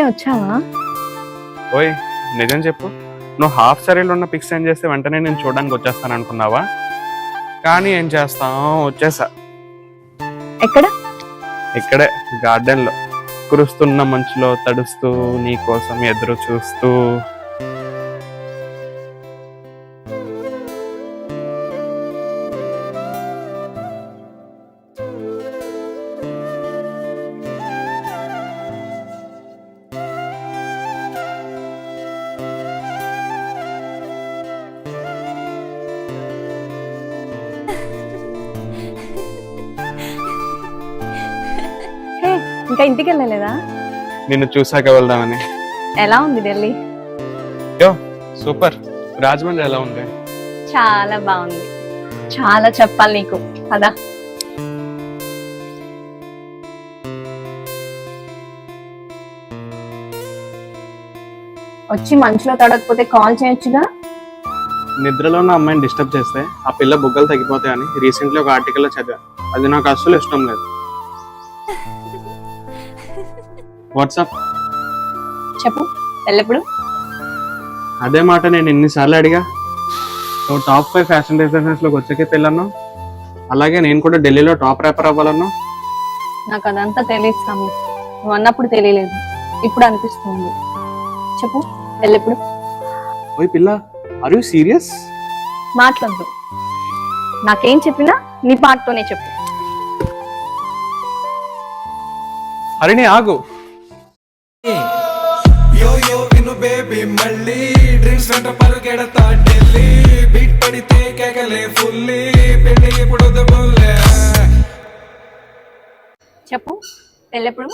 వచ్చావా? ఓయ్ నిజం చెప్పు, నువ్వు హాఫ్ సారీలో ఉన్న పిక్స్ సెండ్ చేస్తే వెంటనే నేను చూడడానికి వచ్చేస్తాను అనుకున్నావా? కానీ ఏం చేస్తాం, వచ్చేసా. ఎక్కడ? ఇక్కడే గార్డెన్లో కురుస్తున్న మంచులో తడుస్తూ నీ కోసం ఎదురు చూస్తూ. హే, ఇంకా ఇంటికి వెళ్ళలేదా? నిన్ను చూసాక వెళ్దామని. ఎలా ఉంది ఢిల్లీ? యో సూపర్. రాజమండ్రి ఎలా ఉంది? చాలా బాగుంది. చాలా చెప్పాలి నీకు కదా. వచ్చి మంచులో తడకపోతే కాల్ చేయొచ్చుగా. నిద్రలో ఉన్న అమ్మాయిని డిస్టర్బ్ చేస్తే ఆ పిల్ల బుగ్గలు తగ్గిపోతాయని రీసెంట్లీ ఒక ఆర్టికల్లో చదివా. అది నాకు అస్సలు ఇష్టం లేదు. వాట్సాప్ చెప్పు, వెళ్ళప్పుడు. అదే మాట నేను ఎన్నిసార్లు అడిగా. నువ్వు టాప్ 5 ఫ్యాషన్ డిజైనర్స్ లోకి వచ్చాకే పెళ్ళను, అలాగే నేను కూడా ఢిల్లీలో టాప్ ర్యాపర్ అవ్వాలన్నా. నాకు అదంతా తెలియదు స్వామి. నువ్వు అన్నప్పుడు తెలియలేదు, ఇప్పుడు అనిపిస్తుంది. చెప్పు, వెళ్ళప్పుడు. ఓయ్ పిల్ల, ఆర్ యూ సీరియస్? మాట్లాడదు. నాకేం చెప్పినా నీ పాటతోనే చెప్పు. హరిణి ఆగు. యో యో విను బేబీ మళ్ళీ డ్రీమ్స్ వెంట పరుగెడతా ఢిల్లీ బీట్ పడితే కేకలే ఫుల్లీ పెళ్లి ఇప్పుడు బుల్లే. చెప్పు, వెళ్ళప్పుడు.